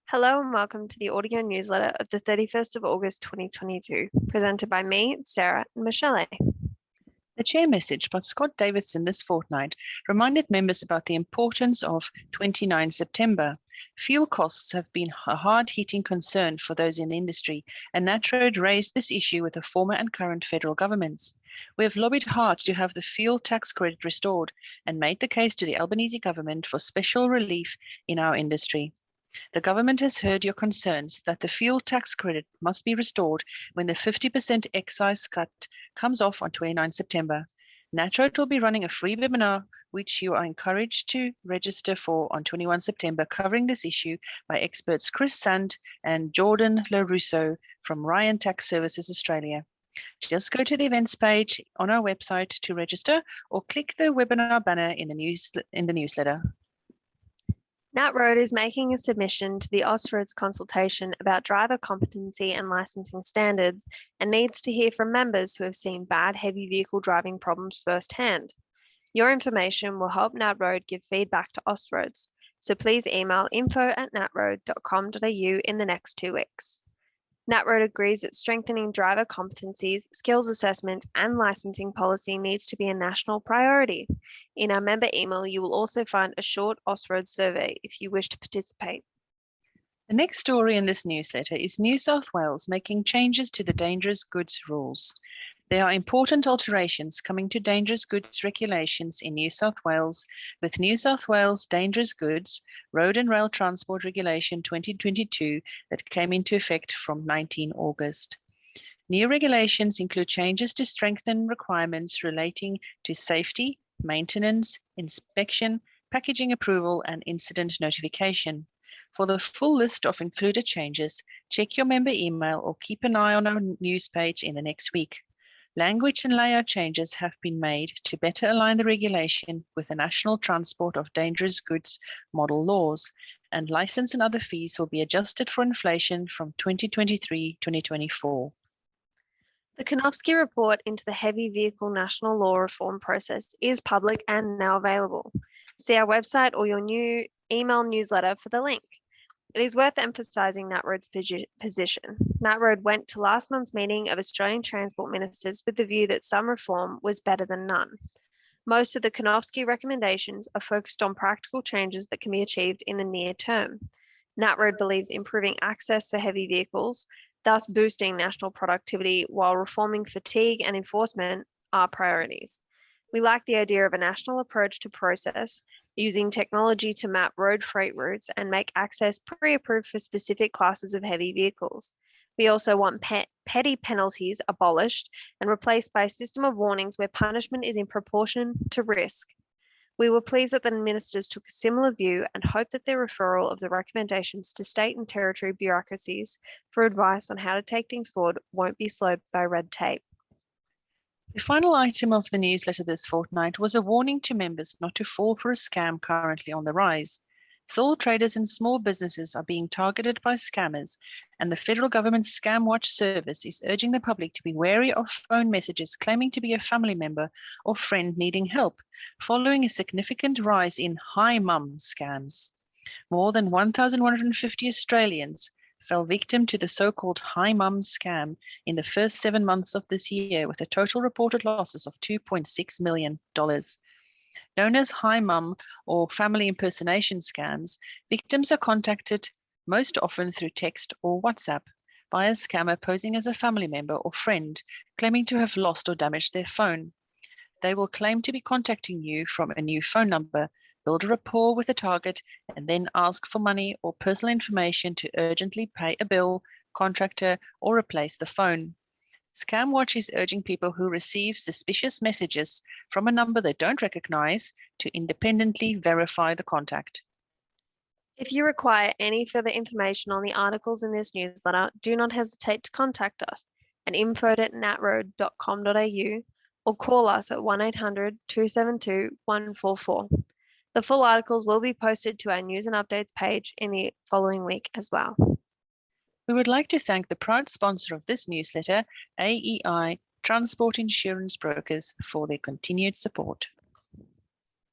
Hello and welcome to the audio newsletter of the 31st of August 2022, presented by me, Sarah, and Michelle. The chair message by Scott Davidson this fortnight reminded members about the importance of 29 September. Fuel costs have been a hard-hitting concern for those in the industry, and NatRoad raised this issue with the former and current federal governments. We have lobbied hard to have the fuel tax credit restored and made the case to the Albanese government for special relief in our industry. The government has heard your concerns that the fuel tax credit must be restored when the 50% excise cut comes off on 29 September. NatRoad will be running a free webinar, which you are encouraged to register for on 21 September, covering this issue by experts Chris Sand and Jordan LaRusso from Ryan Tax Services Australia. Just go to the events page on our website to register or click the webinar banner in the newsletter. NatRoad is making a submission to the Austroads consultation about driver competency and licensing standards and needs to hear from members who have seen bad heavy vehicle driving problems firsthand. Your information will help NatRoad give feedback to Austroads, so please email info@natroad.com.au in the next 2 weeks. NatRoad agrees that strengthening driver competencies, skills assessment, and licensing policy needs to be a national priority. In our member email, you will also find a short Austroads survey if you wish to participate. The next story in this newsletter is New South Wales making changes to the dangerous goods rules. There are important alterations coming to dangerous goods regulations in New South Wales, with New South Wales Dangerous Goods Road and Rail Transport Regulation 2022 that came into effect from 19 August. New regulations include changes to strengthen requirements relating to safety, maintenance, inspection, packaging approval, and incident notification. For the full list of included changes, check your member email or keep an eye on our news page in the next week. Language and layout changes have been made to better align the regulation with the National Transport of Dangerous Goods model laws, and license and other fees will be adjusted for inflation from 2023-2024. The Konofsky report into the heavy vehicle national law reform process is public and now available. See our website or your new email newsletter for the link. It is worth emphasising NatRoad's position. NatRoad went to last month's meeting of Australian Transport Ministers with the view that some reform was better than none. Most of the Konofsky recommendations are focused on practical changes that can be achieved in the near term. NatRoad believes improving access for heavy vehicles, thus boosting national productivity, while reforming fatigue and enforcement are priorities. We like the idea of a national approach to process, using technology to map road freight routes and make access pre-approved for specific classes of heavy vehicles. We also want petty penalties abolished and replaced by a system of warnings where punishment is in proportion to risk. We were pleased that the ministers took a similar view and hope that their referral of the recommendations to state and territory bureaucracies for advice on how to take things forward won't be slowed by red tape. The final item of the newsletter this fortnight was a warning to members not to fall for a scam currently on the rise. Sole traders and small businesses are being targeted by scammers, and the federal government's Scam Watch service is urging the public to be wary of phone messages claiming to be a family member or friend needing help, following a significant rise in hi mum scams. More than 1,150 Australians fell victim to the so-called hi mum scam in the first 7 months of this year, with a total reported losses of $2.6 million. Known as hi mum or family impersonation scams, victims are contacted most often through text or WhatsApp by a scammer posing as a family member or friend, claiming to have lost or damaged their phone. They will claim to be contacting you from a new phone number, build a rapport with the target, and then ask for money or personal information to urgently pay a bill, contractor, or replace the phone. ScamWatch is urging people who receive suspicious messages from a number they don't recognize to independently verify the contact. If you require any further information on the articles in this newsletter, do not hesitate to contact us at info@natroad.com.au or call us at 1-800-272-144. The full articles will be posted to our news and updates page in the following week as well. We would like to thank the proud sponsor of this newsletter, AEI Transport Insurance Brokers, for their continued support.